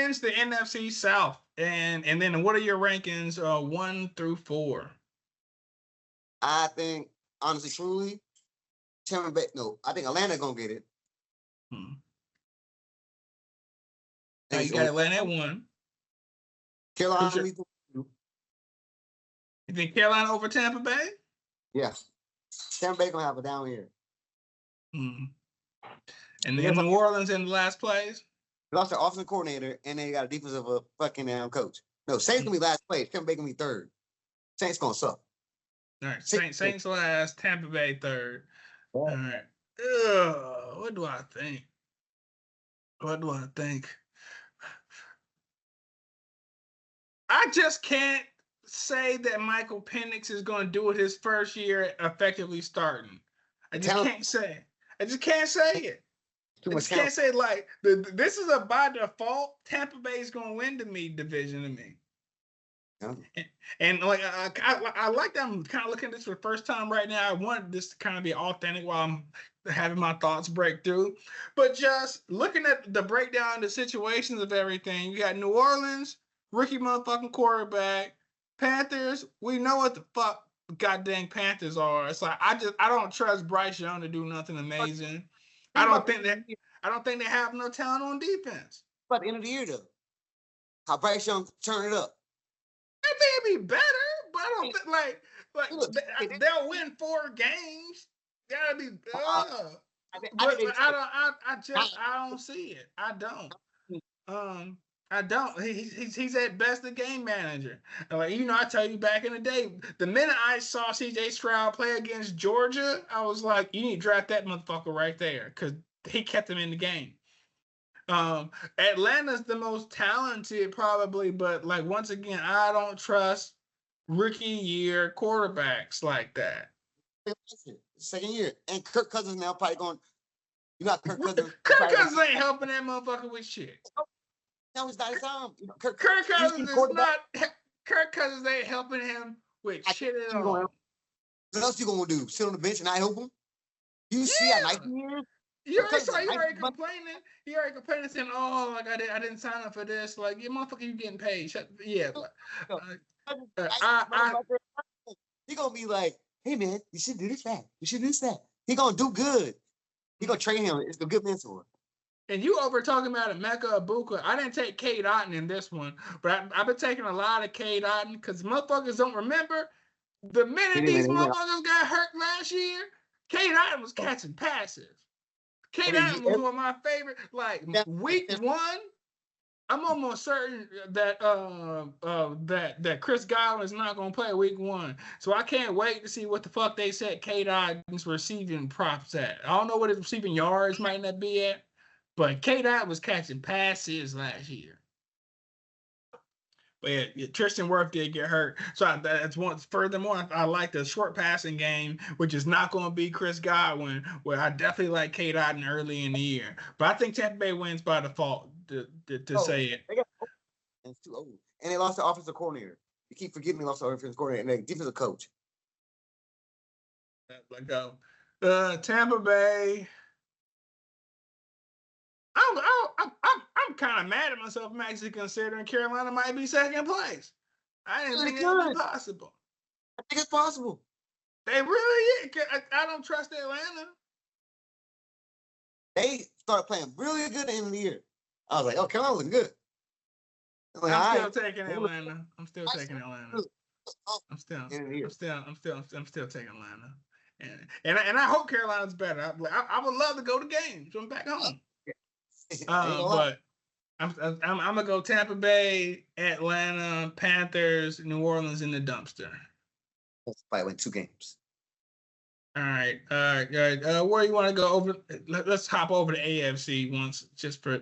wins the NFC South? And then what are your rankings 1 through 4? I think, honestly, truly, Tampa Bay. No, I think Atlanta gonna get it. Now you got Atlanta at 1. Carolina. You think Carolina over Tampa Bay? Yeah. Tampa Bay gonna have a down year. And then New Orleans in the last place. They lost their offensive coordinator, and they got a defensive fucking coach. No, Saints gonna be last place. Tampa Bay gonna be third. Saints gonna suck. All right, Saints last, Tampa Bay third. Yeah. All right. What do I think? I just can't say that Michael Penix is going to do it his first year effectively starting. I just can't say it. I just can't say like this is a by default. Tampa Bay is going to win the division to me. Yeah. And like I like that I'm kind of looking at this for the first time right now. I want this to kind of be authentic while I'm having my thoughts break through. But just looking at the breakdown, the situations of everything, you got New Orleans, rookie motherfucking quarterback, Panthers. We know what the fuck goddamn Panthers are. It's like I don't trust Bryce Young to do nothing amazing. I don't think they have no talent on defense. But at the end of the year though, how Bryce Young turn it up. I think it'd be better, but I don't think they'll win 4 games. Gotta be. I don't see it. I don't. He's at best a game manager. Like I tell you back in the day, the minute I saw C.J. Stroud play against Georgia, I was like, you need to draft that motherfucker right there because he kept him in the game. Atlanta's the most talented probably, but like once again, I don't trust rookie year quarterbacks like that. Second year, and Kirk Cousins now probably going. You got Kirk Cousins. Kirk Cousins ain't helping that motherfucker with shit. No, it's not his time. Kirk Cousins is not. Kirk Cousins ain't helping him with shit at all. What else you gonna do? Sit on the bench and not help him? You see how nice he is? You already complaining. You already complaining saying, "Oh, like I didn't sign up for this." Like, you motherfucker, you getting paid? He gonna be like, "Hey man, you should do this that. You should do this that." He gonna do good. He gonna train him. It's a good mentor. And you over talking about Emeka Egbuka. I didn't take Cade Otton in this one, but I've been taking a lot of Cade Otton because motherfuckers don't remember the minute these motherfuckers got hurt last year. Cade Otton was catching passes. Cade Otton was one of my favorite. Like week 1, I'm almost certain that that Chris Godwin is not going to play week 1. So I can't wait to see what the fuck they set Cade Otton's receiving props at. I don't know what his receiving yards might not be at, but Cade Otton was catching passes last year. But yeah, Tristan Wirfs did get hurt. So that's one. Furthermore, I like the short passing game, which is not going to be Chris Godwin, where I definitely like Cade Otton early in the year. But I think Tampa Bay wins by default, to say it. It's too old. And they lost the offensive coordinator. You keep forgetting they lost the offensive coordinator and the defensive coach. Tampa Bay. I'm kind of mad at myself. I'm actually considering Carolina might be second place. I didn't think it was possible. I think it's possible. They really is. I don't trust Atlanta. They started playing really good at the end of the year. I was like, oh, Carolina looking good. I'm still taking Atlanta. I'm still taking Atlanta. I'm still taking Atlanta. And I hope Carolina's better. I would love to go to games. I'm back home. But I'm gonna go Tampa Bay, Atlanta, Panthers, New Orleans in the dumpster. Probably win 2 games. All right. Where you want to go over? Let's hop over to AFC once, just for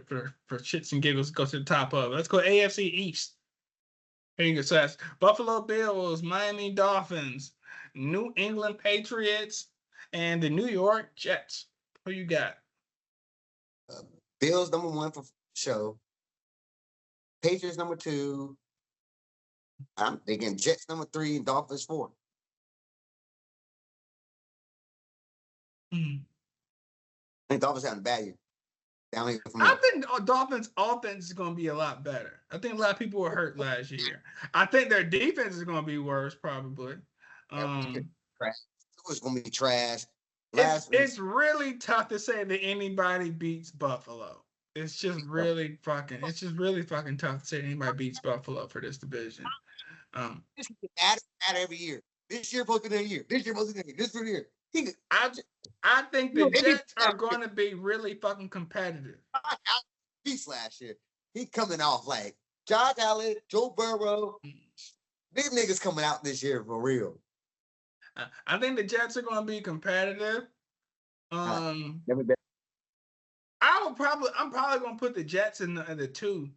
shits and giggles. Go to the top of it. Let's go AFC East. Here you go. So that's Buffalo Bills, Miami Dolphins, New England Patriots, and the New York Jets. Who you got? Bills number 1 for show. Patriots number 2. I'm thinking Jets number 3 and Dolphins 4. I think Dolphins having a bad year. I think the Dolphins' offense is going to be a lot better. I think a lot of people were hurt last year. I think their defense is going to be worse, probably. It was going to be trash. It's really tough to say that anybody beats Buffalo. It's just really fucking tough to say anybody beats Buffalo for this division. This add every year. This year supposed to be the year. This year supposed to be the year. This for the year. I think the Jets are going to be really fucking competitive. Beast last year. He coming off like Josh Allen, Joe Burrow. These niggas coming out this year for real. I think the Jets are going to be competitive. I'm probably going to put the Jets in the 2,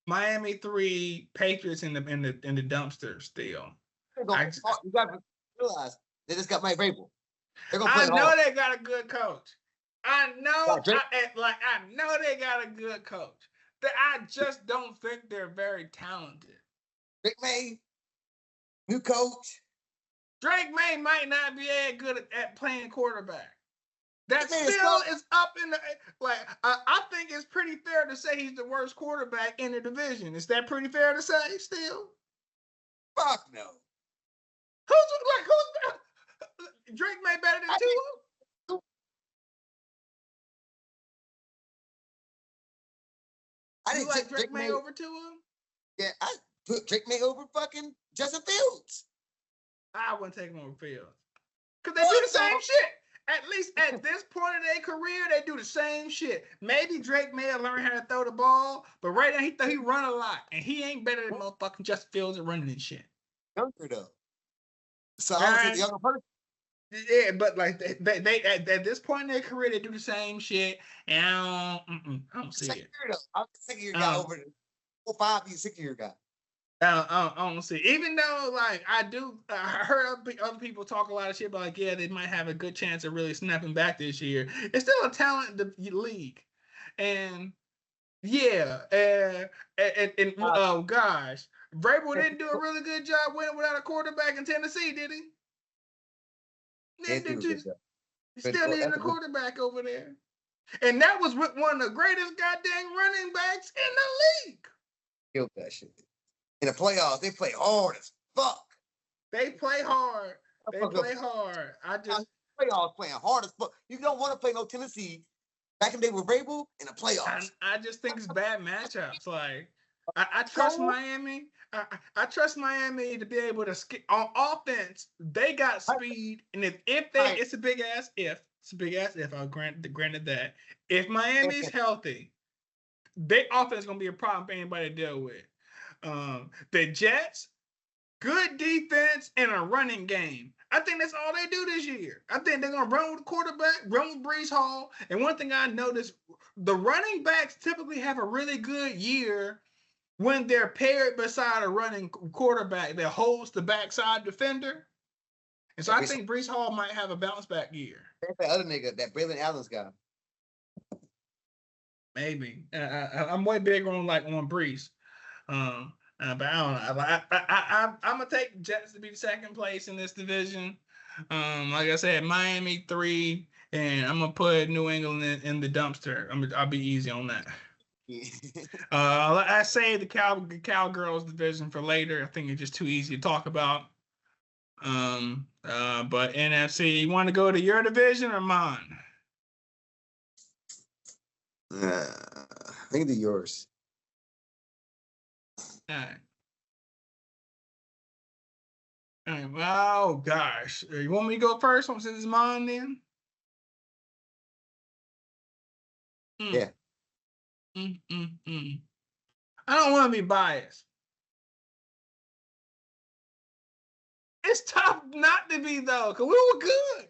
Miami 3, Patriots in the dumpster still. You got to realize they just got Mike Vrabel. I know they got a good coach. I know they got a good coach. I just don't think they're very talented. Drake May, new coach. Drake May might not be as good at playing quarterback. That still is up in the I think it's pretty fair to say he's the worst quarterback in the division. Is that pretty fair to say still? Fuck no. Who's Drake May better than Tua? I didn't like Drake May over Tua? Yeah, I put Drake May over fucking Justin Fields. I wouldn't take him over Fields. Because they do the same shit. At least at this point in their career, they do the same shit. Maybe Drake May will learn how to throw the ball, but right now he run a lot. And he ain't better than motherfucking Justin Fields at running and shit. Younger though. So I was the younger person. Yeah, but like they at this point in their career, they do the same shit, and I don't see it. I'm a 6-year guy over the 4-5 year 6-year guy. I don't see it. Even though like I heard other people talk a lot of shit about like they might have a good chance of really snapping back this year. It's still a talented league, and oh gosh, Vrabel didn't do a really good job winning without a quarterback in Tennessee, did he? Still needed a quarterback over there. And that was with one of the greatest goddamn running backs in the league. Killed that shit. In the playoffs, they play hard as fuck. They play hard. Playoffs playing hard as fuck. You don't want to play no Tennessee back in the day with Vrabel in the playoffs. I just think it's bad matchups. Like I trust Miami. I trust Miami to be able to skip on offense. They got speed, and if it's a big ass if. It's a big ass if. I'll granted that. If Miami's healthy, their offense is gonna be a problem for anybody to deal with. The Jets, good defense and a running game. I think that's all they do this year. I think they're gonna run with the quarterback, run with Breece Hall. And one thing I noticed, the running backs typically have a really good year when they're paired beside a running quarterback that holds the backside defender. And so I think Breece Hall might have a bounce back year. That's that other nigga, that Braylon Allen's guy. Maybe. I'm way bigger on Breece. But I don't know. I'm gonna take Jets to be second place in this division. Like I said, Miami 3, and I'm gonna put New England in the dumpster. I'll be easy on that. I say the Cowgirls division for later. I think it's just too easy to talk about. But NFC, you want to go to your division or mine? I think it's yours. All right. Well, oh gosh, you want me to go first since it's mine then? Yeah. I don't want to be biased. It's tough not to be though, because we were good.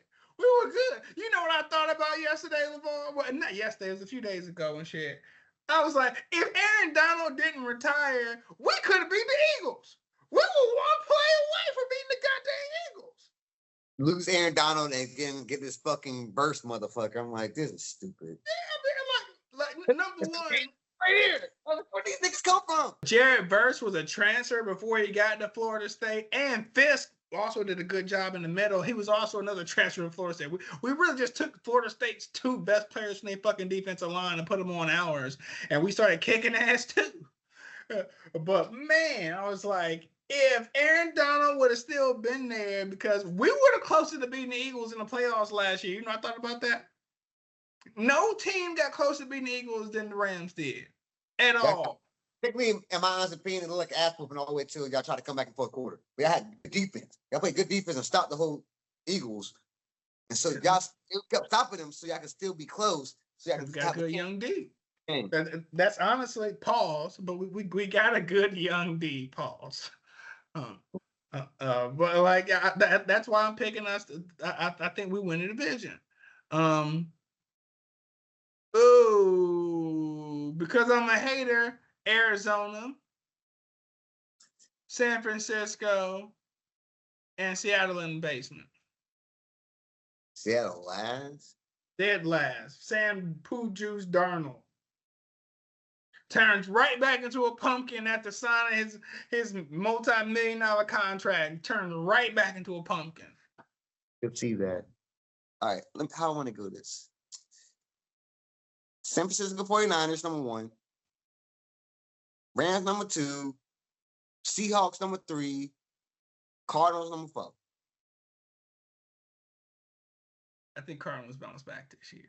You know what I thought about yesterday, LeVar? Well, not yesterday, it was a few days ago and shit. I was like, if Aaron Donald didn't retire, we could have beat the Eagles. We were one play away from beating the goddamn Eagles. Lose Aaron Donald and get this fucking burst, motherfucker. I'm like, this is stupid. Yeah, I mean, number one. Right here. Where these niggas come from? Jared Verse was a transfer before he got to Florida State, and Fisk also did a good job in the middle. He was also another transfer in Florida State. We really just took Florida State's two best players from their fucking defensive line and put them on ours, and we started kicking ass too. But man, I was like, if Aaron Donald would have still been there, because we were closer to beating the Eagles in the playoffs last year. You know, I thought about that. No team got closer to beating the Eagles than the Rams did at all. Particularly, in my honest opinion, it looked like ass whooping all the way till y'all try to come back in fourth quarter. We had good defense. Y'all played good defense and stopped the whole Eagles. And so y'all still kept stopping them so y'all could still be close. So y'all got good young D. That's honestly pause, but we got a good young D. Pause. But like that's why I'm picking us. I think we win the division. Because I'm a hater. Arizona, San Francisco, and Seattle in the basement. Seattle last? Dead last. Sam Pooh Juice Darnold turns right back into a pumpkin after signing his multi-million-dollar contract. Turns right back into a pumpkin. You'll see that. All right, how I want to go this. San Francisco 49ers, number 1. Rams, number 2. Seahawks, number 3. Cardinals, number 4. I think Cardinals bounce back this year.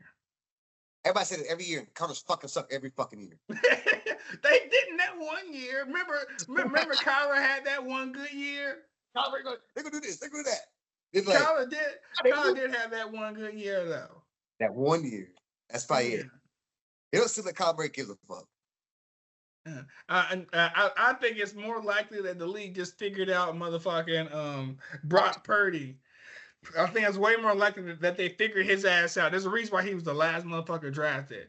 Everybody said it every year. Cardinals fucking suck every fucking year. They didn't that one year. Remember Kyler had that one good year? They're going to do this. They're going to do that. It's like, Kyler did have that one good year, though. That 1 year. That's probably it. It don't seem like Kyler gives a fuck. I think it's more likely that the league just figured out motherfucking Brock Purdy. I think it's way more likely that they figured his ass out. There's a reason why he was the last motherfucker drafted.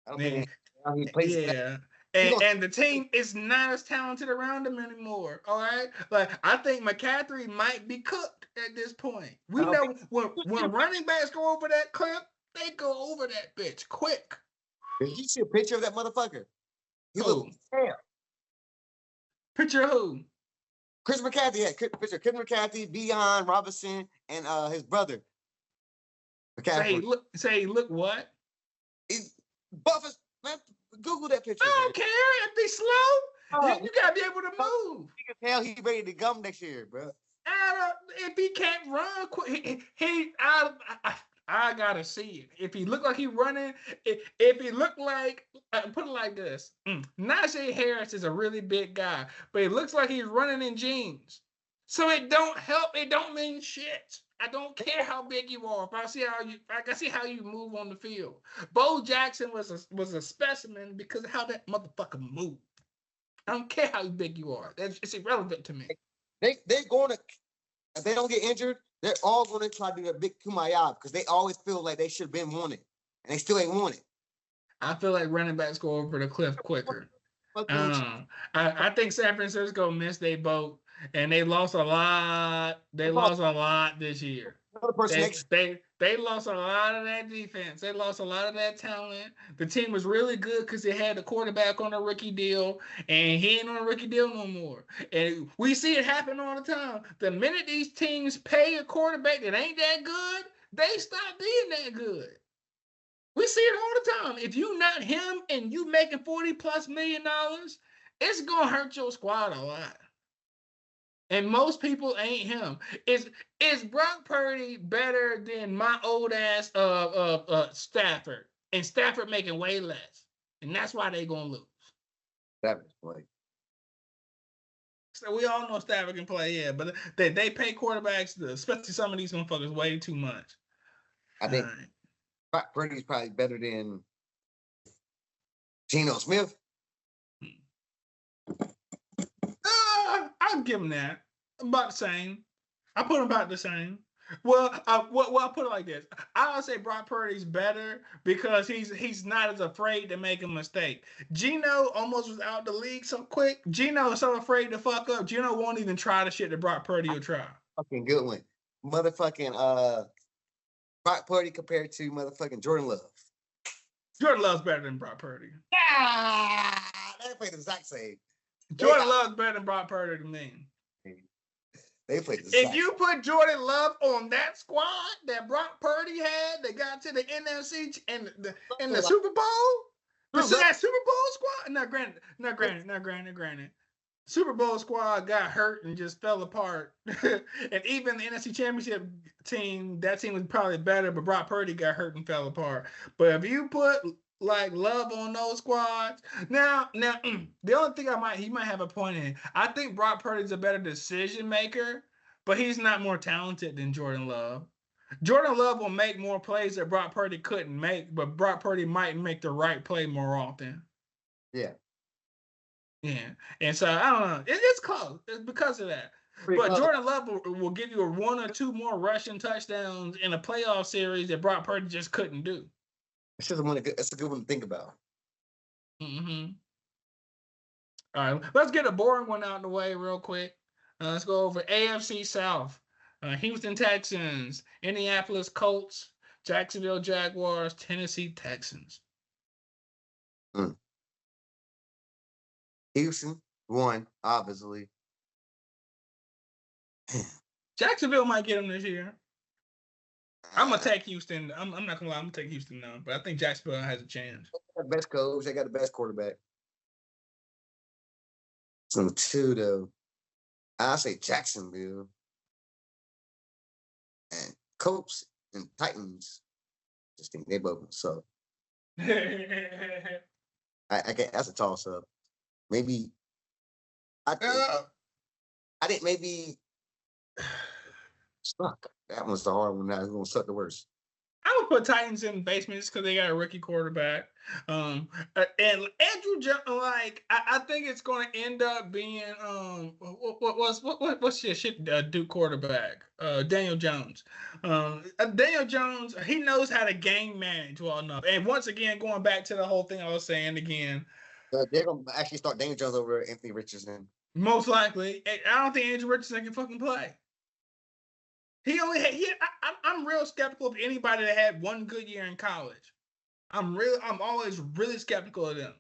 I don't think he plays. Yeah. And the team is not as talented around him anymore. All right. Like I think McCaffrey might be cooked at this point. We know when running backs go over that clip, they go over that bitch quick. Did you see a picture of that motherfucker? He looks hell. Picture of who? Chris McCaffrey had picture. Chris McCaffrey, Bijan Robinson, and his brother. McCaffrey. Say look what? He's buff as man. Google that picture. I don't care. If he's slow, you gotta be able to move. Hell, he's ready to gum next year, bro. If he can't run quick, I gotta see it. If he look like he running, if he look like, put it like this, Najee Harris is a really big guy, but it looks like he's running in jeans. So it don't help. It don't mean shit. I don't care how big you are. If I can see how you move on the field. Bo Jackson was a specimen because of how that motherfucker moved. I don't care how big you are. It's irrelevant to me. They're going to, if they don't get injured, they're all going to try to do a big kumbaya because they always feel like they should have been won it, and they still ain't won it. I feel like running backs go over the cliff quicker. I think San Francisco missed their boat, and they lost a lot. They lost a lot this year. They lost a lot of that defense. They lost a lot of that talent. The team was really good because they had the quarterback on a rookie deal, and he ain't on a rookie deal no more. And we see it happen all the time. The minute these teams pay a quarterback that ain't that good, they stop being that good. We see it all the time. If you not him and you making $40+ million, it's gonna hurt your squad a lot. And most people ain't him. Is Brock Purdy better than my old ass Stafford? And Stafford making way less. And that's why they gonna lose. Stafford's play. So we all know Stafford can play, yeah, but they pay quarterbacks, especially some of these motherfuckers, way too much. I think Brock Purdy's probably better than Geno Smith. I'll give him that. About the same. I put him about the same. Well, I'll put it like this. I'll say Brock Purdy's better because he's not as afraid to make a mistake. Geno almost was out the league so quick. Geno is so afraid to fuck up. Geno won't even try the shit that Brock Purdy will try. Fucking good one. Motherfucking Brock Purdy compared to motherfucking Jordan Love. Jordan Love's better than Brock Purdy. Yeah, they play the exact same. Jordan Love's better than Brock Purdy to me. They played the If you put Jordan Love on that squad that Brock Purdy had, that got to the NFC and the Super Bowl, that Super Bowl squad. Not granted. Super Bowl squad got hurt and just fell apart. And even the NFC Championship team, that team was probably better, but Brock Purdy got hurt and fell apart. But if you put like Love on those squads, now the only thing he might have a point in. I think Brock Purdy's a better decision maker, but he's not more talented than Jordan Love. Jordan Love will make more plays that Brock Purdy couldn't make, but Brock Purdy might make the right play more often. Yeah. Yeah. And so, I don't know. It's close. It's because of that. But Jordan Love will give you one or two more rushing touchdowns in a playoff series that Brock Purdy just couldn't do. It's a good one to think about. Mm-hmm. All right. Let's get a boring one out of the way real quick. Let's go over AFC South. Houston Texans, Indianapolis Colts, Jacksonville Jaguars, Tennessee Texans. Houston won, obviously. Jacksonville might get them this year. I'm gonna take Houston. I'm not gonna lie. I'm gonna take Houston now, but I think Jacksonville has a chance. They got the best coach. They got the best quarterback. So two though, I say Jacksonville and Colts and Titans. Just think they both so. I get that's a toss up. Maybe I think maybe suck. That one's the hard one. Now who's gonna suck the worst? I would put Titans in basements because they got a rookie quarterback. And Andrew Jones, like I think it's going to end up being what's your shit Duke quarterback? Daniel Jones. Daniel Jones, he knows how to game manage well enough. And once again, going back to the whole thing I was saying again. They're gonna actually start Daniel Jones over Anthony Richardson. Most likely. I don't think Andrew Richardson can fucking play. I'm real skeptical of anybody that had one good year in college. I'm always really skeptical of them.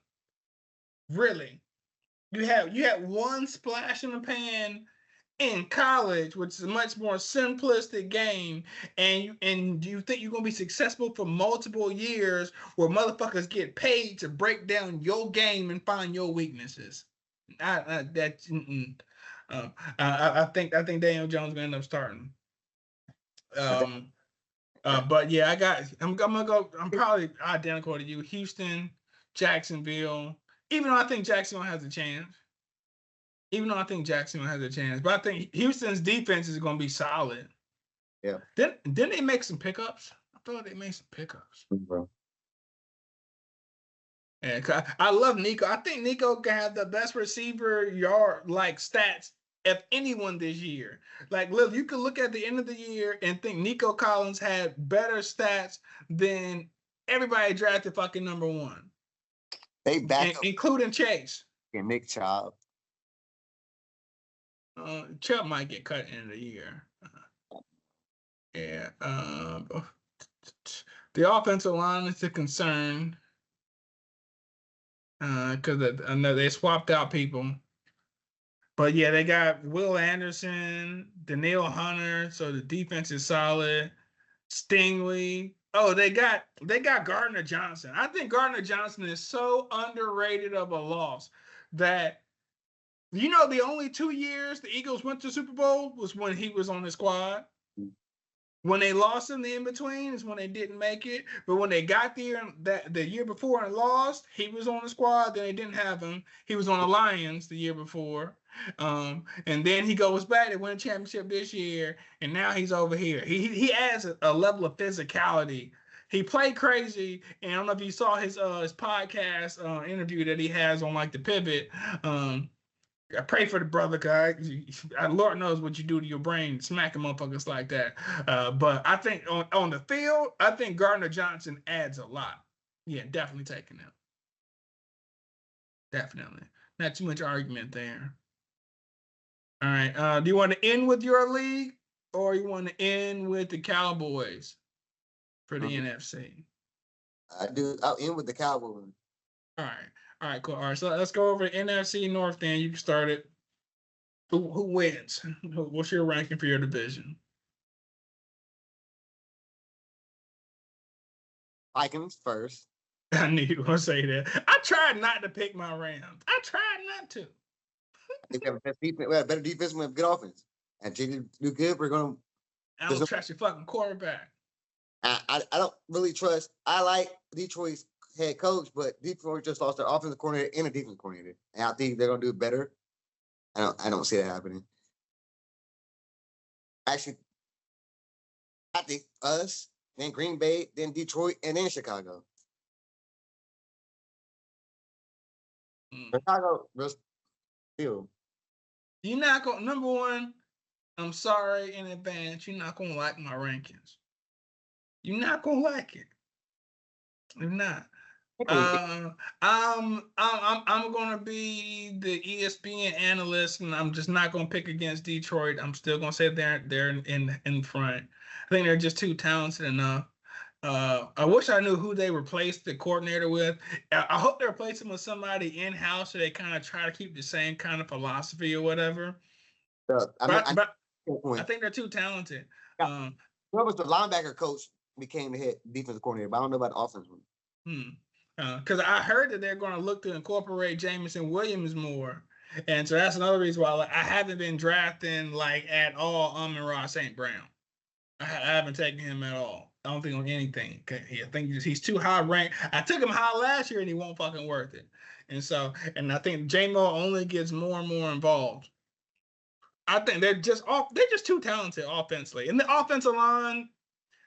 Really. You had one splash in the pan in college, which is a much more simplistic game, and you think you're gonna be successful for multiple years where motherfuckers get paid to break down your game and find your weaknesses. I think Daniel Jones gonna end up starting. But yeah, I'm gonna go. I'm probably identical to you. Houston, Jacksonville. Even though I think Jacksonville has a chance. But I think Houston's defense is gonna be solid. Yeah. Didn't they make some pickups? I feel like they made some pickups. Bro. Yeah, I love Nico. I think Nico can have the best receiver yard like stats of anyone this year. Like, look, you could look at the end of the year and think Nico Collins had better stats than everybody drafted fucking number one. They back up, including Chase. And Nick Chubb. Chubb might get cut in the year. Yeah. The offensive line is a concern. Because I know they swapped out people. But yeah, they got Will Anderson, Danielle Hunter, so the defense is solid. Stingley. Oh, they got Gardner Johnson. I think Gardner Johnson is so underrated of a loss that the only 2 years the Eagles went to Super Bowl was when he was on the squad. When they lost him, the in-between is when they didn't make it. But when they got there the year before and lost, he was on the squad. Then they didn't have him. He was on the Lions the year before. And then he goes back to win a championship this year, and now he's over here. He adds a level of physicality. He played crazy, and I don't know if you saw his podcast interview that he has on like the Pivot. I pray for the brother, guy. Lord knows what you do to your brain, smacking motherfuckers like that. But I think on the field, I think Gardner Johnson adds a lot. Yeah, definitely taking him. Definitely. Not too much argument there. All right. Do you want to end with your league, or you want to end with the Cowboys for the NFC? I do. I'll end with the Cowboys. All right. All right, cool. All right, so let's go over NFC North then. You can start it. Who wins? What's your ranking for your division? Vikings first. I knew you were gonna say that. I tried not to pick my Rams. I tried not to. I think we have a better defense. We have better defense. We have good offense. And JJ do good. We're gonna. I don't trust your fucking quarterback. I don't really trust. I like Detroit's head coach, but Detroit just lost their offensive coordinator and a defensive coordinator, and I think they're gonna do better. I don't see that happening. Actually, I think us, then Green Bay, then Detroit, and then Chicago. Chicago, still. You're not gonna. Number one, I'm sorry in advance. You're not gonna like my rankings. You're not gonna like it. You're not. I'm gonna be the ESPN analyst, and I'm just not gonna pick against Detroit. I'm still gonna say they're in front. I think they're just too talented enough. I wish I knew who they replaced the coordinator with. I hope they replace him with somebody in-house so they kind of try to keep the same kind of philosophy or whatever. I think they're too talented. Yeah. What was the linebacker coach became the head defensive coordinator, but I don't know about the offense one. Because I heard that they're going to look to incorporate Jameson Williams more. And so that's another reason why I haven't been drafting like at all Amon-Ra St. Brown. I haven't taken him at all. I don't think on anything. I think he's too high ranked. I took him high last year and he won't fucking worth it. And I think J-Mo only gets more and more involved. I think they're just too talented offensively. And the offensive line,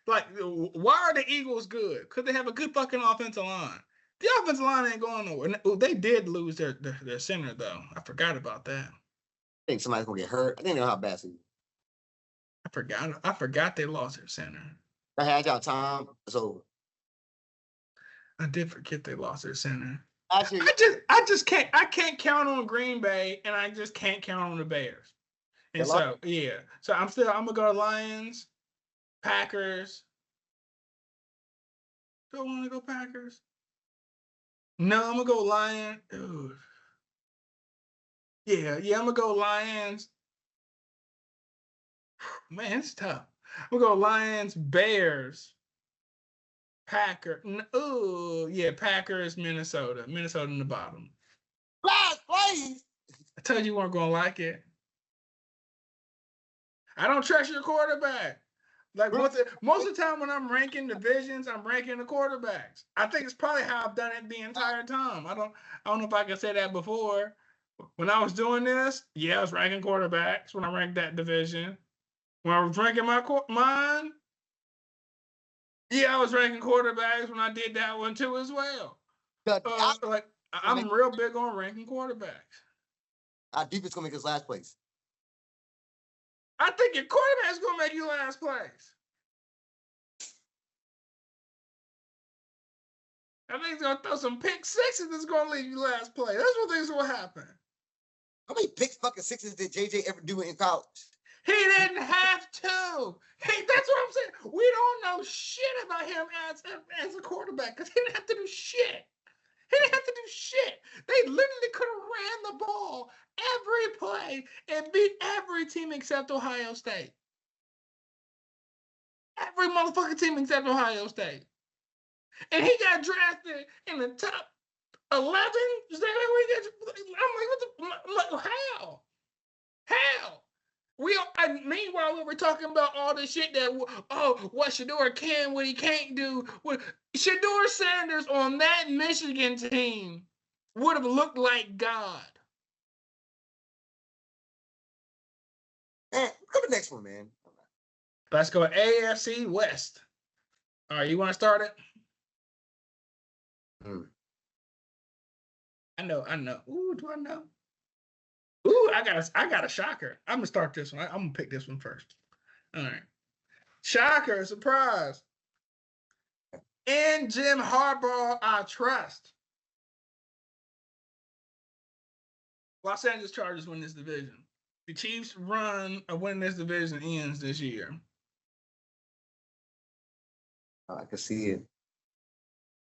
like, why are the Eagles good? Because they have a good fucking offensive line. The offensive line ain't going nowhere. They did lose their center, though. I forgot about that. I think somebody's going to get hurt. I think they know how bad it is. I forgot they lost their center. I had y'all time. It's over. I did forget they lost their center. Actually, I just can't count on Green Bay, and I just can't count on the Bears. And so I'm gonna go to Lions, Packers. Do I want to go Packers? No, I'm gonna go Lions. Dude. Yeah, I'm gonna go Lions. Man, it's tough. I'm gonna go Lions, Bears, Packers. Packers, Minnesota. Minnesota in the bottom. Last place. I told you weren't gonna like it. I don't trust your quarterback. Like most of the time when I'm ranking divisions, I'm ranking the quarterbacks. I think it's probably how I've done it the entire time. I don't know if I can say that before. When I was doing this, I was ranking quarterbacks when I ranked that division. When I was ranking mine, I was ranking quarterbacks when I did that one too as well. I'm real big on ranking quarterbacks. Our defense gonna make us last place. I think your quarterback's gonna make you last place. I think he's gonna throw some pick sixes that's gonna leave you last place. That's what thinks will happen. How many pick fucking sixes did JJ ever do in college? He didn't have to. That's what I'm saying. We don't know shit about him as a quarterback because he didn't have to do shit. He didn't have to do shit. They literally could have ran the ball every play and beat every team except Ohio State. Every motherfucking team except Ohio State. And he got drafted in the top 11? Is that where he got? I'm like, how? How? Meanwhile, we were talking about all the shit that, what Shedeur can, what he can't do. Shedeur Sanders on that Michigan team would have looked like God. Man, come the next one, man. Let's go AFC West. All right, you want to start it? I know. Ooh, do I know? Ooh, I got a shocker. I'm gonna start this one. I'm gonna pick this one first. All right. Shocker, surprise. In Jim Harbaugh, I trust. Los Angeles Chargers win this division. The Chiefs' run of winning this division ends this year. I can see it.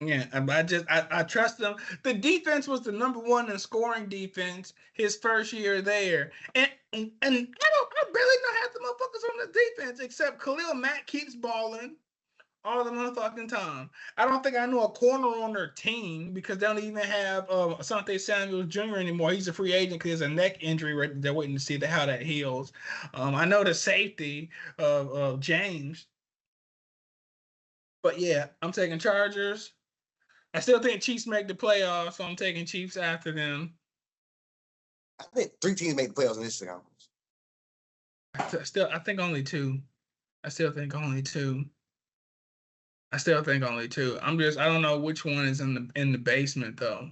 Yeah, I trust them. The defense was the number one in scoring defense his first year there, and I barely know half the motherfuckers on the defense except Khalil Mack keeps balling all the motherfucking time. I don't think I know a corner on their team because they don't even have Asante Samuel Jr. anymore. He's a free agent because there's a neck injury. They're waiting to see how that heals. I know the safety of James, but yeah, I'm taking Chargers. I still think Chiefs make the playoffs, so I'm taking Chiefs after them. I think 3 teams make the playoffs in this conference. I think only 2. I still think only 2. I don't know which one is in the basement though.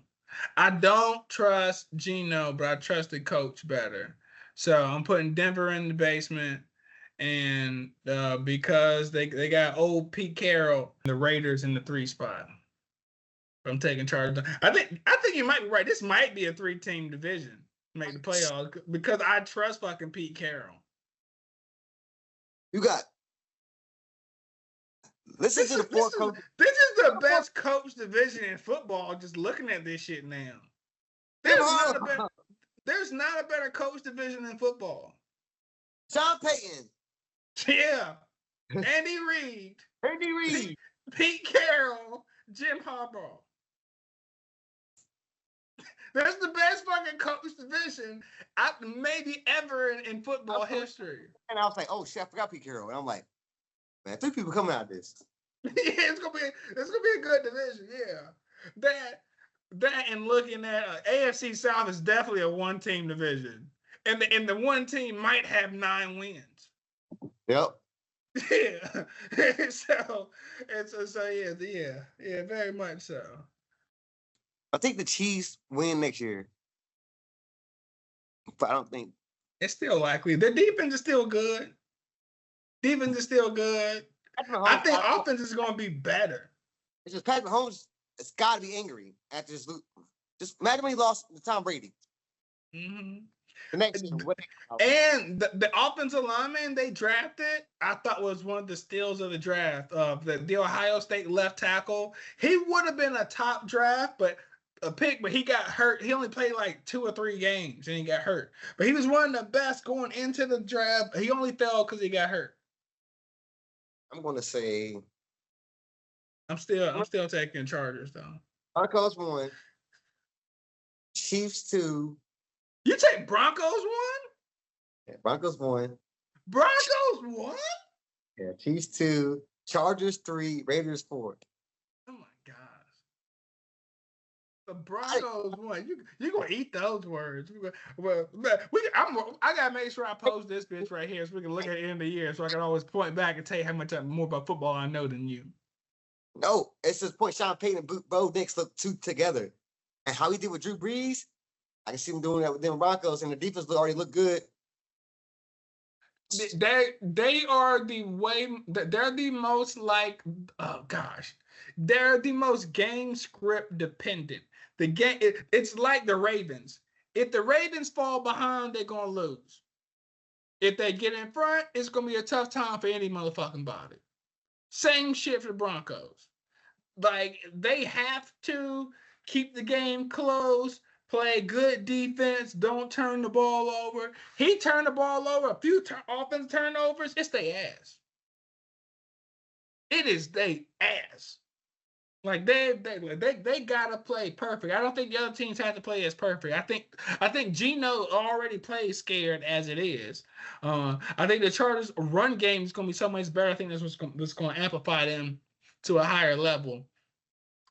I don't trust Geno, but I trust the coach better. So I'm putting Denver in the basement, and because they got old Pete Carroll, the Raiders in the 3 spot. I'm taking charge. I think you might be right. This might be a 3-team division. Make the playoffs because I trust fucking Pete Carroll. You got. Listen to the 4 coaches. This is the best coach division in football. Just looking at this shit now, there's not a better coach division in football. Sean Payton. Yeah, Andy Reid. Pete Carroll. Jim Harbaugh. That's the best fucking coach division maybe ever in football history. And I was like, oh shit, I forgot Pete Carroll. And I'm like, man, 3 people coming out of this. Yeah, it's gonna be a good division. Yeah, that and looking at AFC South is definitely a 1-team division, and the 1 team might have 9 wins. Yep. Yeah. So yeah, very much so. I think the Chiefs win next year, but I don't think it's still likely. Their defense is still good. I think offense is going to be better. It's just Patrick Mahomes has got to be angry after this. Just imagine when he lost to Tom Brady. Mm-hmm. The next year, and the offensive lineman they drafted, I thought was one of the steals of the draft. The Ohio State left tackle. He would have been a top draft, but he got hurt. He only played like 2 or 3 games and he got hurt. But he was one of the best going into the draft. He only fell because he got hurt. I'm going to say I'm still taking Chargers though. Broncos 1, Chiefs 2. You take Broncos 1? Yeah, Broncos 1. Broncos 1? Yeah, Chiefs 2, Chargers 3, Raiders 4. Oh my gosh. The Broncos 1. You gonna eat those words? Well, I gotta make sure I post this bitch right here so we can look at the end of the year, so I can always point back and tell you how much more about football I know than you. No, it's just point Sean Payton and Bo Nix look 2 together, and how he did with Drew Brees. I can see him doing that with them Broncos, and the defense already look good. They are they're the most they're the most game script dependent. The game it's like the Ravens. If the Ravens fall behind, they're gonna lose. If they get in front, it's gonna be a tough time for any motherfucking body. Same shit for the Broncos. Like they have to keep the game close. Play good defense. Don't turn the ball over. He turned the ball over. A few offensive turnovers. It's their ass. It is their ass. Like they gotta play perfect. I don't think the other teams have to play as perfect. I think Geno already plays scared as it is. I think the Chargers' run game is gonna be so much better. I think that's what's gonna amplify them to a higher level.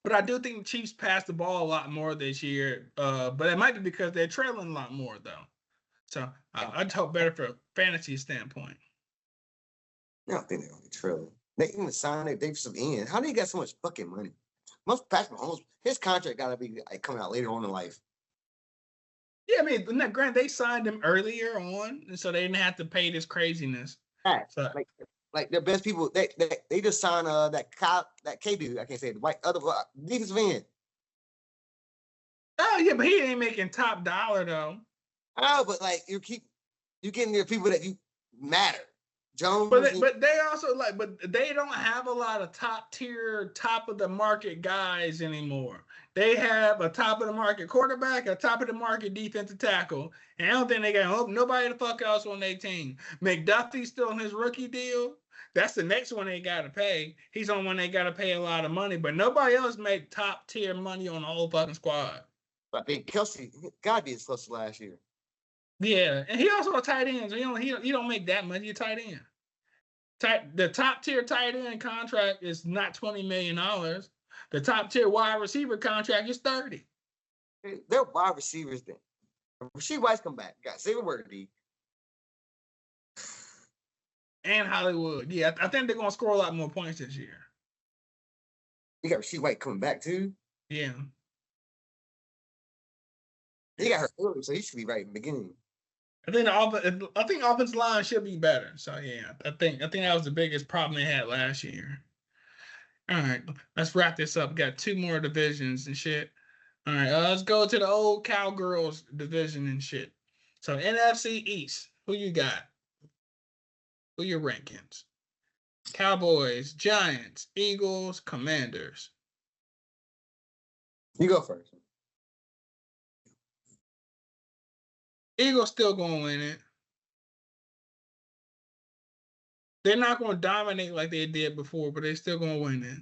But I do think the Chiefs pass the ball a lot more this year. But it might be because they're trailing a lot more, though. So I'd hope better from a fantasy standpoint. I don't think they're going to be trailing. They even signed their defensive end. How do you get so much fucking money? Most Patrick Mahomes, his contract got to be coming out later on in life. Yeah, I mean, granted, they signed him earlier on, and so they didn't have to pay this craziness. Right. So, like their best people, they just signed that K dude. I can't say it. White other defensive end. Oh yeah, but he ain't making top dollar though. Oh, but like you're getting your people that you matter. Jones. But they also but they don't have a lot of top tier, top of the market guys anymore. They have a top of the market quarterback, a top of the market defensive tackle, and I don't think they got nobody the fuck else on their team. McDuffie's still on his rookie deal. That's the next one they got to pay. He's on one they got to pay a lot of money, but nobody else make top tier money on the whole fucking squad. I think Kelsey got to be as close to last year. Yeah, and he also a tight end, so he don't make that much. He's a tight end. The top tier tight end contract is not $20 million. The top tier wide receiver contract is 30. They're wide receivers then. Rasheed White's come back. Got say a word, D. And Hollywood. Yeah, I think they're gonna score a lot more points this year. You got Rasheed White coming back too. Yeah. He got hurt early, so he should be right in the beginning. I think offensive line should be better. So yeah, I think that was the biggest problem they had last year. All right, let's wrap this up. We got 2 more divisions and shit. All right, let's go to the old Cowgirls division and shit. So NFC East, who you got? Who your rankings? Cowboys, Giants, Eagles, Commanders. You go first. Eagles still gonna win it. They're not gonna dominate like they did before, but they're still gonna win it.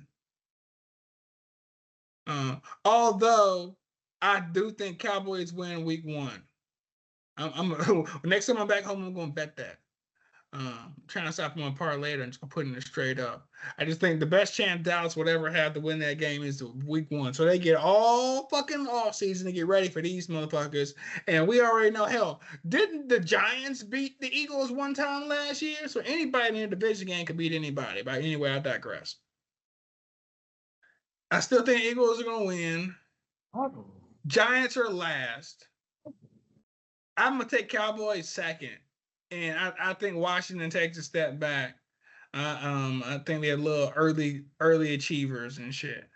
Although I do think Cowboys win week 1. I'm next time I'm back home, I'm gonna bet that. Trying to stop my parlay and just putting it straight up. I just think the best chance Dallas would ever have to win that game is week 1. So they get all fucking off season to get ready for these motherfuckers. And we already know, hell, didn't the Giants beat the Eagles one time last year? So anybody in the division game could beat anybody. But anyway, I digress. I still think Eagles are gonna win. Giants are last. I'm gonna take Cowboys second. And I think Washington takes a step back. I think they're a little early achievers and shit.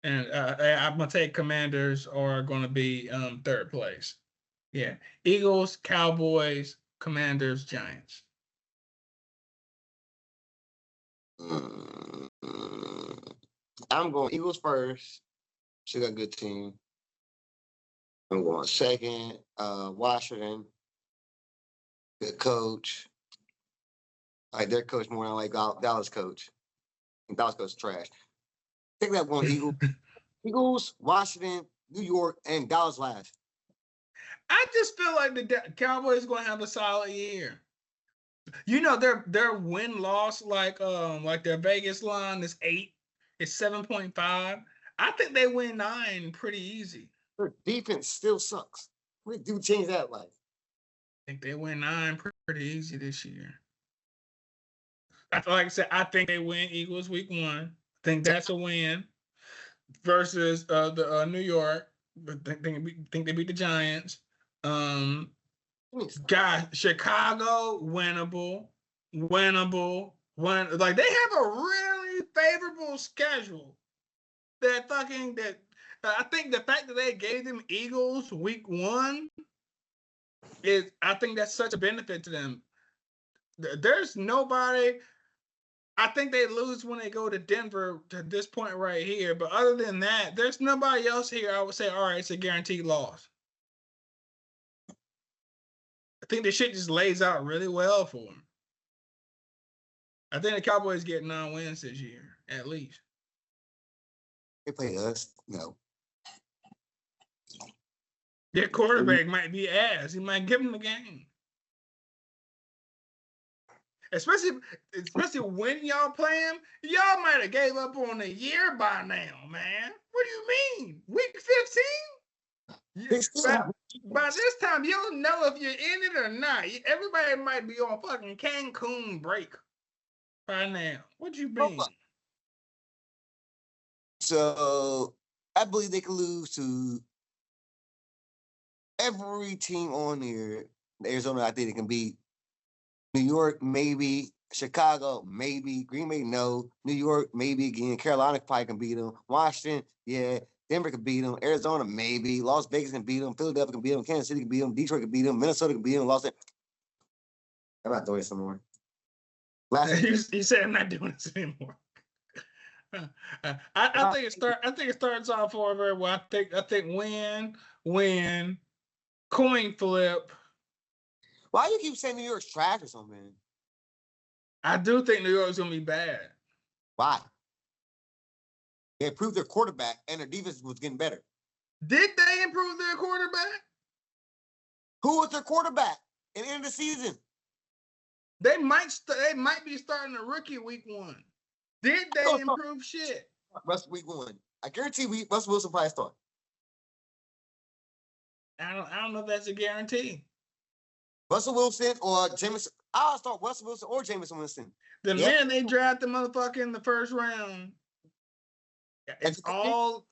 And I'm gonna take Commanders are gonna be 3rd place. Yeah, Eagles, Cowboys, Commanders, Giants. I'm going Eagles first. She got a good team. I'm going second. Washington. Good coach. I like their coach more than I like Dallas coach. And Dallas coach is trash. Take that one, Eagles. Eagles, Washington, New York, and Dallas last. I just feel like the Cowboys going to have a solid year. You know, their win-loss, like their Vegas line is 8. It's 7.5. I think they win 9 pretty easy. Their defense still sucks. We do change that life. I think they win 9 pretty easy this year. Like I said, I think they win Eagles week 1. I think that's a win versus the New York. But think they beat the Giants. God, Chicago, winnable. Like they have a really favorable schedule. I think the fact that they gave them Eagles week 1 I think that's such a benefit to them. There's nobody. I think they lose when they go to Denver to this point right here. But other than that, there's nobody else here. I would say, all right, it's a guaranteed loss. I think the shit just lays out really well for them. I think the Cowboys get 9 wins this year, at least. They play us? No. Their quarterback might be ass. He might give them the game. Especially when y'all play him, y'all might have gave up on the year by now, man. What do you mean? Week 15? By this time, you'll know if you're in it or not. Everybody might be on fucking Cancun break by now. What you mean? So, I believe they could lose to every team on here. Arizona, I think they can beat. New York, maybe. Chicago, maybe. Green Bay, no. New York, maybe again. Carolina probably can beat them. Washington, yeah. Denver can beat them. Arizona, maybe. Las Vegas can beat them. Philadelphia can beat them. Kansas City can beat them. Detroit can beat them. Minnesota can beat them. I'm not doing this anymore. You said I'm not doing this anymore. I think it starts off for very well. I think win, coin flip. Why do you keep saying New York's trash or something, man? I do think New York's gonna be bad. Why? They improved their quarterback and their defense was getting better. Did they improve their quarterback? Who was their quarterback at the end of the season? They might be starting a rookie week 1. Did they improve shit? Russ week 1. I guarantee Russell Wilson probably start. I don't know if that's a guarantee. Russell Wilson or Jameson. I'll start Russell Wilson or Jameson Winston. The minute they draft the motherfucker in the first round, it's all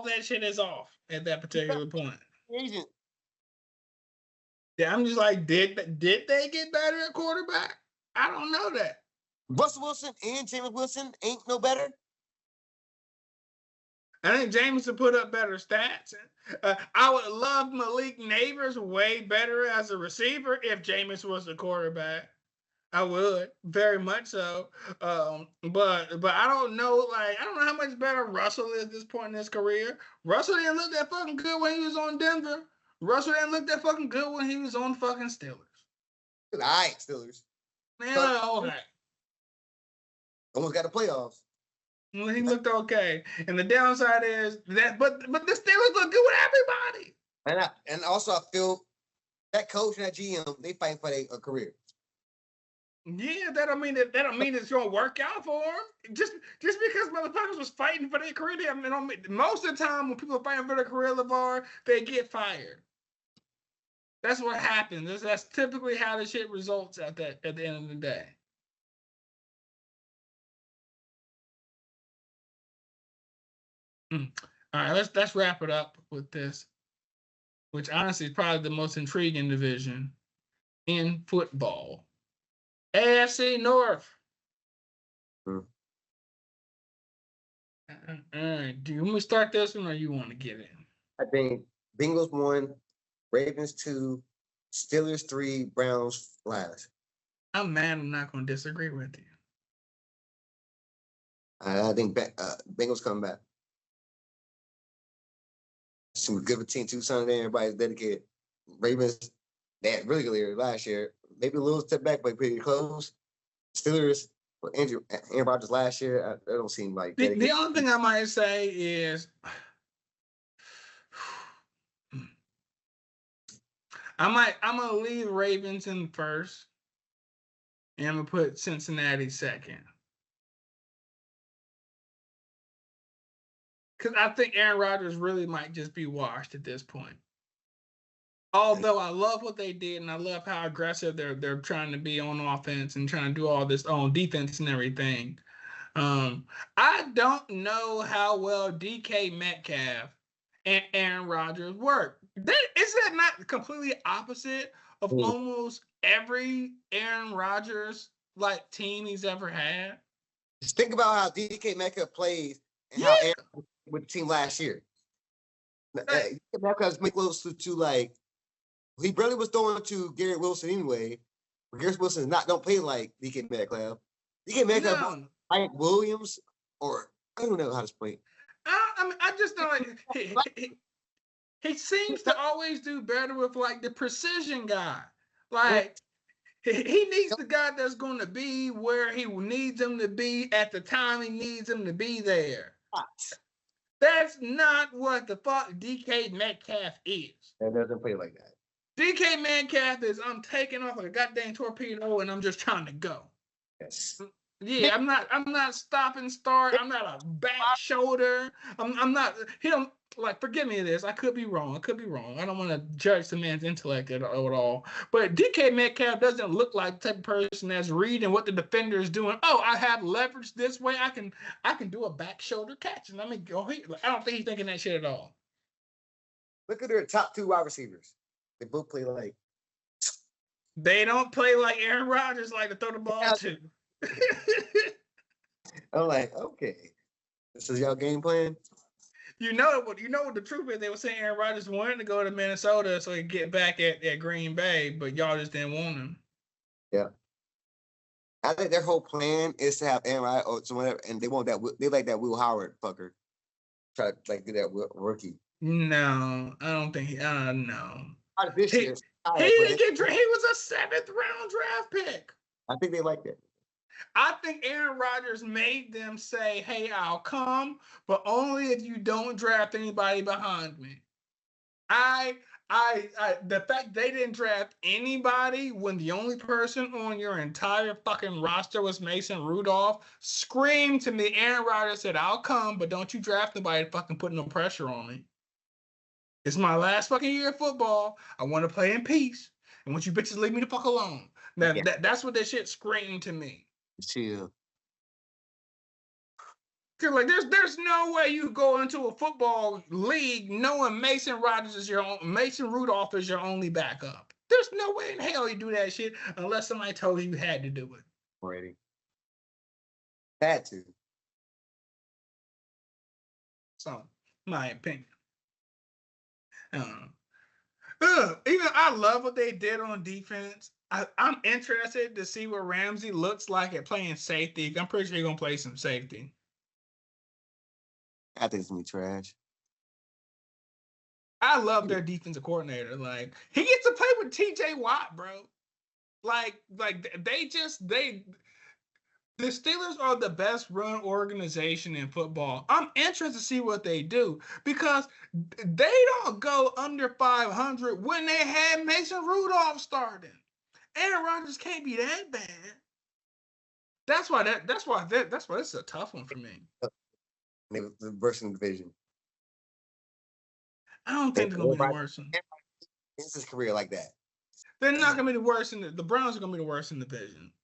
that shit is off at that particular point. Agent. Yeah, I'm just like, did they get better at quarterback? I don't know that. Russell Wilson and Jameson Wilson ain't no better. I think Jameson put up better stats. I would love Malik Neighbors way better as a receiver if Jameis was the quarterback. I would, very much so. But I don't know, I don't know how much better Russell is at this point in his career. Russell didn't look that fucking good when he was on Denver. Russell didn't look that fucking good when he was on fucking Steelers. All right, Steelers. Man, okay. Almost got the playoffs. Well, he looked okay, and the downside is that, but the Steelers look good with everybody. And also I feel that coach and that GM, they fighting for their career. Yeah, that don't mean it's gonna work out for them. Just because motherfuckers was fighting for their career, most of the time when people are fighting for their career, LeVar, they get fired. That's what happens. That's typically how the shit results at the end of the day. All right, let's wrap it up with this, which honestly is probably the most intriguing division in football. AFC North. All right, do you want me to start this one or you want to get in? I think Bengals 1, Ravens 2, Steelers 3, Browns last. I'm mad I'm not going to disagree with you. I think Bengals come back. Some good team, 2 Sunday. Everybody's dedicated. Ravens, they had really good year last year. Maybe a little step back, but pretty close. Steelers, well, Aaron Rodgers last year, that don't seem like the only thing I might say is I'm gonna leave Ravens in first, and I'm gonna put Cincinnati second. Because I think Aaron Rodgers really might just be washed at this point. Although I love what they did and I love how aggressive they're trying to be on offense and trying to do all this on defense and everything. I don't know how well DK Metcalf and Aaron Rodgers work. Is that not completely opposite of almost every Aaron Rodgers team he's ever had? Just think about how DK Metcalf plays and how Aaron with the team last year. Metcalf make close to he barely was throwing to Garrett Wilson anyway. But Garrett Wilson don't play like DK Metcalf. DK Metcalf, Mike Williams, or I don't know how to play. I just don't he seems to always do better with the precision guy. He needs the guy that's going to be where he needs him to be at the time he needs him to be there. That's not what the fuck DK Metcalf is. That doesn't play like that. DK Metcalf is I'm taking off like a goddamn torpedo and I'm just trying to go. Yes. Yeah, I'm not stop and start. I'm not a back shoulder. I'm not. He don't forgive me this. I could be wrong. I don't want to judge the man's intellect at all. But DK Metcalf doesn't look like the type of person that's reading what the defender is doing. Oh, I have leverage this way. I can do a back shoulder catch. And I don't think he's thinking that shit at all. Look at their top 2 wide receivers. They both play like. They don't play like Aaron Rodgers to throw the ball to. I'm like, okay, this is y'all game plan. You know what the truth is? They were saying Aaron Rodgers wanted to go to Minnesota so he could get back at Green Bay, but y'all just didn't want him. Yeah. I think their whole plan is to have Aaron Rodgers or someone, and they want that. They like that Will Howard fucker. Try to like do that rookie. No, I don't think he. No. This year, he didn't get drafted. He was a 7th round draft pick. I think they like that. I think Aaron Rodgers made them say, "Hey, I'll come, but only if you don't draft anybody behind me." The fact they didn't draft anybody when the only person on your entire fucking roster was Mason Rudolph screamed to me. Aaron Rodgers said, "I'll come, but don't you draft nobody to fucking put no pressure on me. It's my last fucking year of football. I want to play in peace. And want you bitches leave me the fuck alone." Now, that's what that shit screamed to me. Chill. Cause like there's no way you go into a football league knowing Mason Rudolph is your only backup. There's no way in hell you do that shit unless somebody told you had to do it. Already. Had to. So, my opinion. Even I love what they did on defense. I'm interested to see what Ramsey looks like at playing safety. I'm pretty sure he's gonna play some safety. I think it's gonna be trash. I love their defensive coordinator. Like he gets to play with TJ Watt, bro. Like the Steelers are the best run organization in football. I'm interested to see what they do because they don't go under 500 when they had Mason Rudolph starting. Aaron Rodgers can't be that bad. That's why it's a tough one for me. They were worse in the division. I don't think they're gonna be the worst. It's his career like that. They're not gonna be the worst in the Browns are gonna be the worst in the division.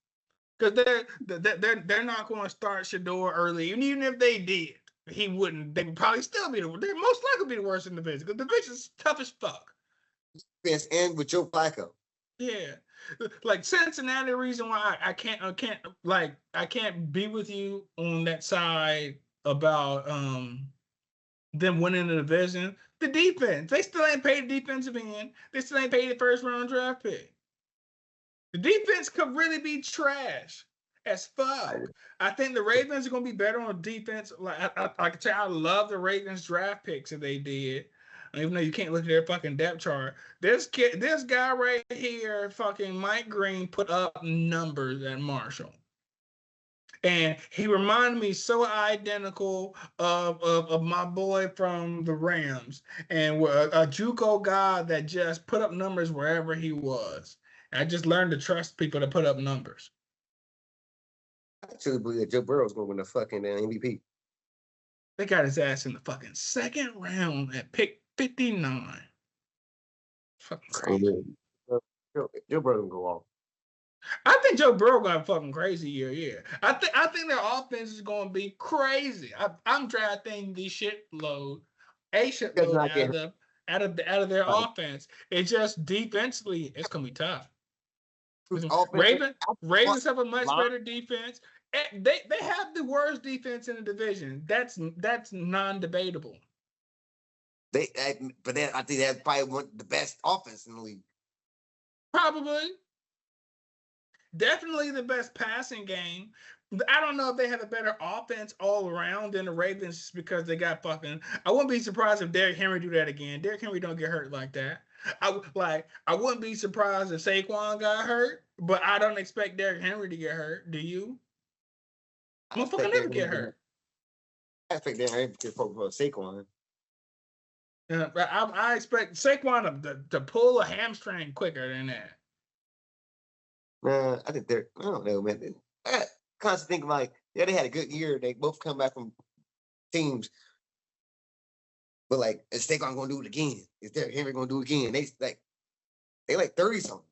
Because they're not going to start Shador early. And even if they did, he wouldn't. They would probably still be they'd most likely be the worst in the division. Because the division's tough as fuck. And with Joe Flacco. Yeah, like Cincinnati. The reason why I can't be with you on that side about them winning the division. The defense. They still ain't paid the defensive end. They still ain't paid the first round draft pick. The defense could really be trash as fuck. I think the Ravens are going to be better on defense. Like I can tell you, I love the Ravens draft picks that they did. Even though you can't look at their fucking depth chart. This guy right here, fucking Mike Green, put up numbers at Marshall. And he reminded me so identical of my boy from the Rams. And a JUCO guy that just put up numbers wherever he was. I just learned to trust people to put up numbers. I truly believe that Joe Burrow's going to win the fucking MVP. They got his ass in the fucking 2nd round at pick 59. Fucking crazy. Joe Burrow going to go off. I think Joe Burrow got a fucking crazy year. Yeah, I think their offense is going to be crazy. I'm drafting the shitload out of their offense. It's just defensively, it's going to be tough. Ravens have a much better defense. They have the worst defense in the division. That's non-debatable. But then I think they have probably the best offense in the league. Probably. Definitely the best passing game. I don't know if they have a better offense all around than the Ravens just because they got fucking. I wouldn't be surprised if Derrick Henry do that again. Derrick Henry don't get hurt like that. I wouldn't be surprised if Saquon got hurt, but I don't expect Derrick Henry to get hurt. Do you? Motherfucker never get hurt. I expect Derrick Henry to for Saquon. I expect Saquon to pull a hamstring quicker than that. I think I don't know, man. I constantly think like, they had a good year. They both come back from teams. But like, is Saquon going to do it again? Is Derrick Henry going to do it again? They like 30-something.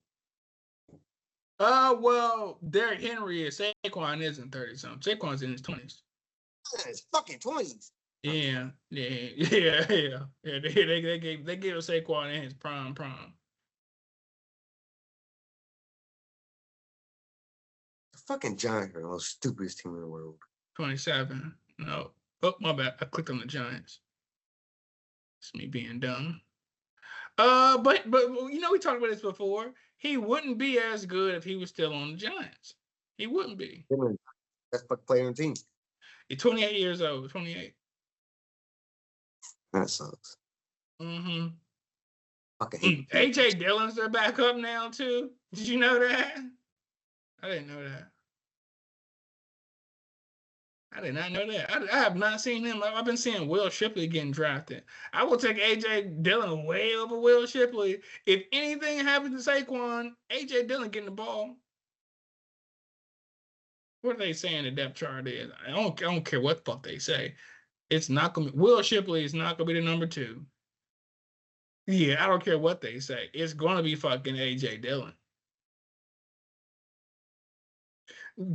Well, Derrick Henry is. Saquon isn't 30-something. Saquon's in his 20s. His fucking 20s. Yeah. They gave Saquon in his prime. The fucking Giants are the most stupidest team in the world. 27. No. Oh, my bad. I clicked on the Giants. It's me being dumb. But you know we talked about this before. He wouldn't be as good if he was still on the Giants. He wouldn't be. Best player on the team. He's 28 years old. 28. That sucks. Mm-hmm. Okay. AJ Dillon's their backup now too. Did you know that? I didn't know that. I did not know that. I have not seen him. I've been seeing Will Shipley getting drafted. I will take AJ Dillon way over Will Shipley. If anything happens to Saquon, AJ Dillon getting the ball. What are they saying the depth chart is? I don't care what the fuck they say. It's not gonna be Will Shipley is not gonna be the number 2. Yeah, I don't care what they say. It's gonna be fucking AJ Dillon.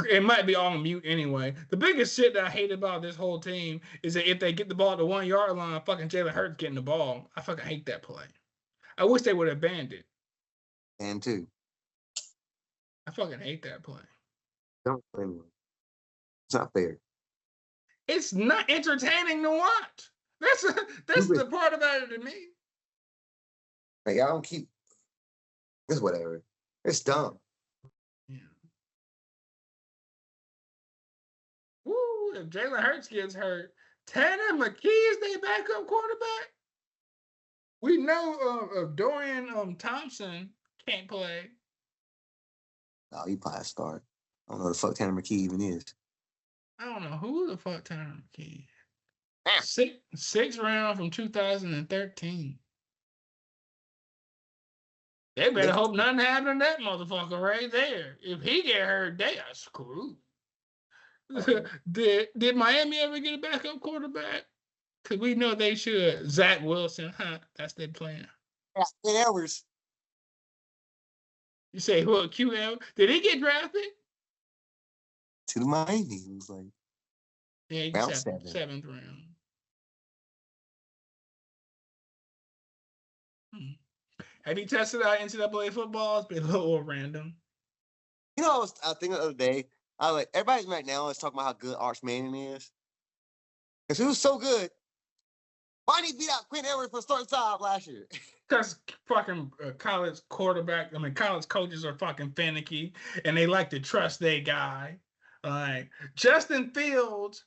It might be all mute anyway. The biggest shit that I hate about this whole team is that if they get the ball at the 1 yard line, fucking Jalen Hurts getting the ball. I fucking hate that play. I wish they would have banned it. And 2. I fucking hate that play. Don't play me. It's not fair. It's not entertaining to watch. That's the part about it to me. Like, y'all don't keep. It's whatever. It's dumb. Yeah. Woo! If Jalen Hurts gets hurt, Tanner McKee is their backup quarterback. We know Dorian Thompson can't play. Oh, he probably start. I don't know who the fuck Tanner McKee even is. I don't know who the fuck Tanner McKee. Sixth round from 2013. They better hope nothing happened to that motherfucker right there. If he get hurt, they are screwed. Did Miami ever get a backup quarterback? Because we know they should. Zach Wilson, huh? That's their plan. Yeah, hours. You say who? QL? Did he get drafted? To the Miami. It was like he round seventh round. Have you tested out NCAA football? It's been a little random. You know, I was thinking the other day. I like everybody right now is talking about how good Arch Manning is. Because he was so good. Why did he beat out Quinn Edwards for the starting side last year? Because fucking college coaches are fucking finicky and they like to trust their guy. Like Justin Fields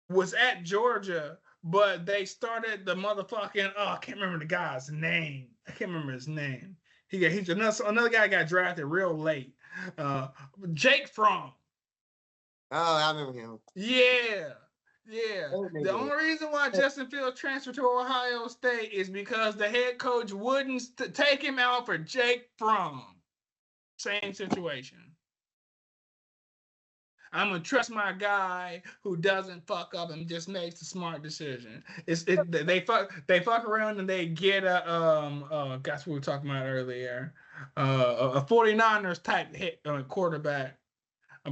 was at Georgia, but they started the motherfucking I can't remember the guy's name. I can't remember his name. He's another guy got drafted real late. Jake Fromm. Oh, I remember him. Yeah. The only reason why Justin Fields transferred to Ohio State is because the head coach wouldn't take him out for Jake Fromm. Same situation. I'm gonna trust my guy who doesn't fuck up and just makes a smart decision. They fuck around and they get a that's what we were talking about earlier. A 49ers type hit quarterback.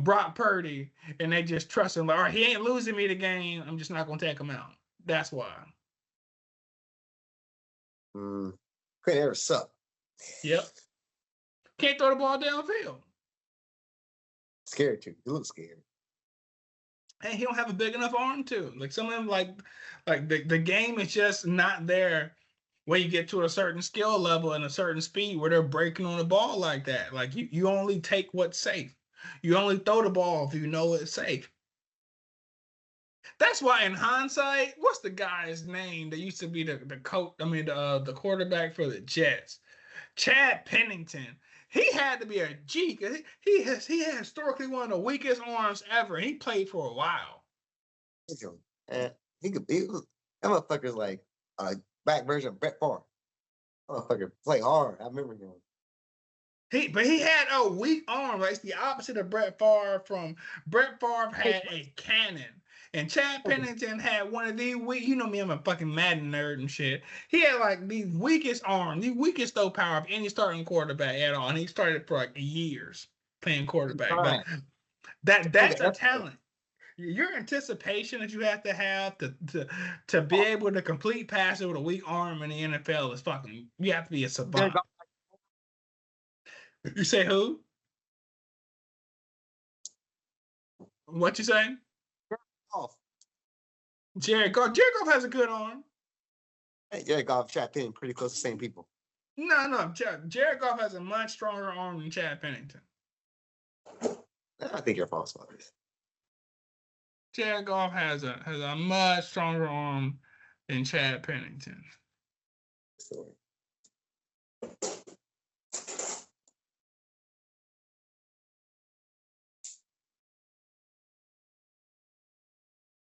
Brock Purdy, and they just trust him. Like, all right, he ain't losing me the game. I'm just not gonna take him out. That's why. Quinn Edwards suck. Yep. Can't throw the ball downfield. Scared too. He looks scared. And he don't have a big enough arm to. Like some of them, like the game is just not there when you get to a certain skill level and a certain speed where they're breaking on the ball like that. Like you only take what's safe. You only throw the ball if you know it's safe. That's why in hindsight, what's the guy's name that used to be the coach? I mean, the quarterback for the Jets, Chad Pennington. He had to be a G because he had historically one of the weakest arms ever. And he played for a while. That motherfucker's like a back version of Brett Favre. Motherfucker play hard. I remember him. But he had a weak arm. Like it's the opposite of Brett Favre. Brett Favre had a cannon. And Chad Pennington had one of the weak, you know me, I'm a fucking Madden nerd and shit. He had like the weakest arm, the weakest throw power of any starting quarterback at all. And he started for like years playing quarterback. But that's a talent. Your anticipation that you have to be able to complete passes with a weak arm in the NFL is fucking, you have to be a savant. You say who? What you saying? Jared Goff. Jared Goff has a good arm. Hey, Jared Goff, Chad Penn, pretty close to the same people. No. Jared Goff has a much stronger arm than Chad Pennington. I think you're false about this. Jared Goff has a much stronger arm than Chad Pennington. Sorry.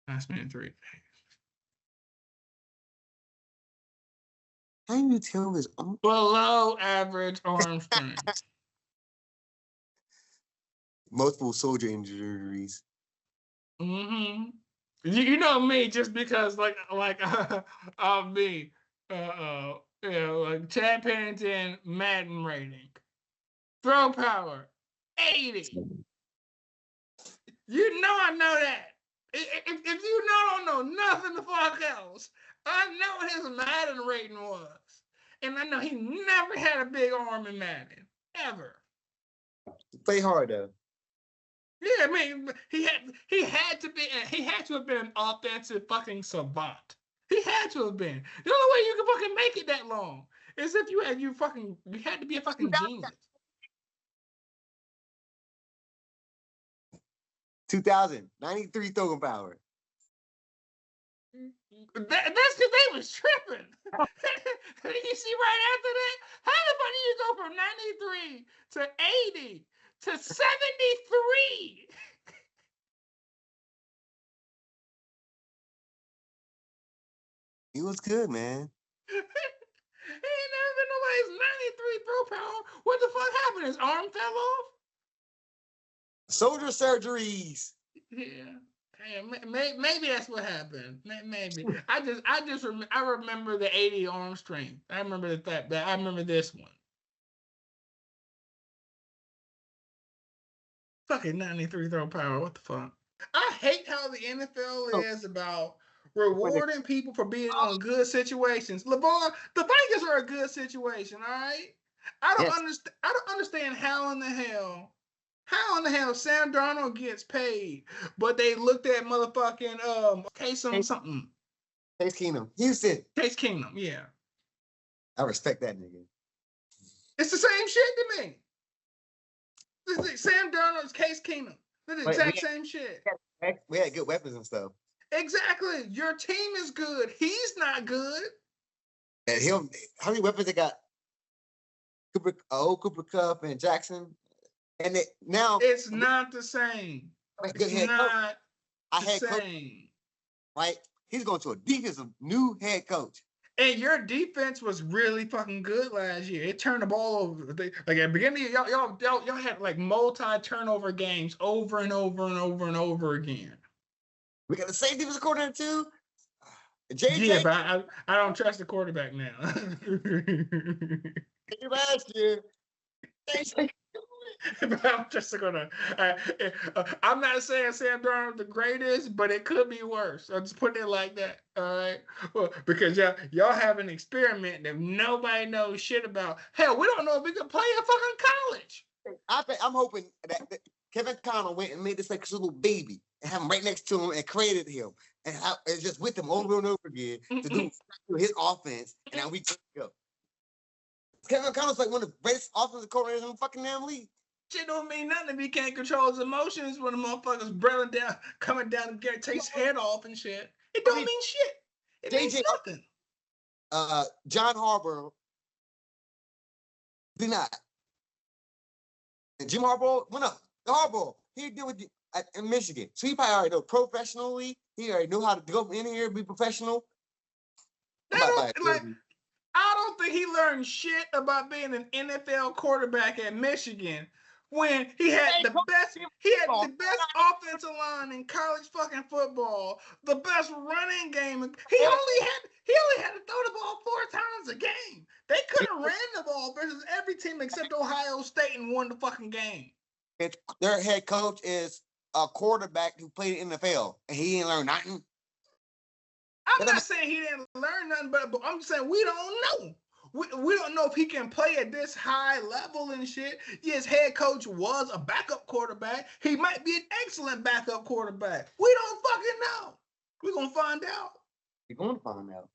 That's been 3 days. How do you tell his arm? Below average arm strength. Multiple soldier injuries. Mm-hmm. You know me, just because like of me, like Chad Pennington Madden rating, throw power, 80. You know I know that. If you don't know nothing the fuck else, I know what his Madden rating was, and I know he never had a big arm in Madden ever. Play hard though. Yeah, I mean, he had to have been an offensive fucking savant. He had to have been. The only way you can fucking make it that long is if you had to be a fucking genius. 93 throwing power. That's because they was tripping. You see right after that? How the fuck do you go from 93 to 80 to 73? He was good, man. He ain't never been nobody's 93 throw power. What the fuck happened? His arm fell off? Soldier surgeries. Yeah. Maybe that's what happened. Maybe. I remember the 80 arm strength. I remember that. I remember this one. Fucking 93 throw power. What the fuck? I hate how the NFL is about rewarding people for being on good situations. LeVar, the Vikings are a good situation, all right? I don't understand how in the hell Sam Darnold gets paid, but they looked at motherfucking Case Keenum. Houston. Case Keenum, yeah. I respect that nigga. It's the same shit to me. Sam Darnold's Case Keenum. They're the exact same shit. We had good weapons and stuff. Exactly. Your team is good. He's not good. And how many weapons they got? Cooper Kupp and Jackson. And now it's not the same. It's not the same. Right? He's going to a defensive new head coach. And your defense was really fucking good last year. It turned the ball over. Like at the beginning, y'all had like multi-turnover games over and over and over and over again. We got the same defensive coordinator too. Yeah, but I don't trust the quarterback now. Last year. I'm not saying Sam Darnold the greatest, but it could be worse. I'll just put it like that. All right. Well, because y'all have an experiment that nobody knows shit about. Hell, we don't know if we can play in fucking college. I'm hoping that Kevin Connell went and made this like a little baby and have him right next to him and created him and it's just with him over and over again to do his offense, and now we just go. Kevin Connell's like one of the greatest offensive coordinators in the fucking damn league. Shit don't mean nothing if he can't control his emotions when the motherfuckers coming down to get takes head off and shit. It don't mean shit. It means nothing. John Harbaugh did not. And Jim Harbaugh went up. The Harbaugh, he did with in Michigan. So he probably already know professionally. He already knew how to go in here and be professional. I don't think he learned shit about being an NFL quarterback at Michigan when he had the best offensive line in college fucking football, the best running game. He only had to throw the ball 4 times a game. They could have ran the ball versus every team except Ohio State and won the fucking game. Their head coach is a quarterback who played in the NFL and he didn't learn nothing. I'm not saying he didn't learn nothing, but I'm saying we don't know. We don't know if he can play at this high level and shit. Yes, head coach was a backup quarterback. He might be an excellent backup quarterback. We don't fucking know. We're going to find out. You're going to find out.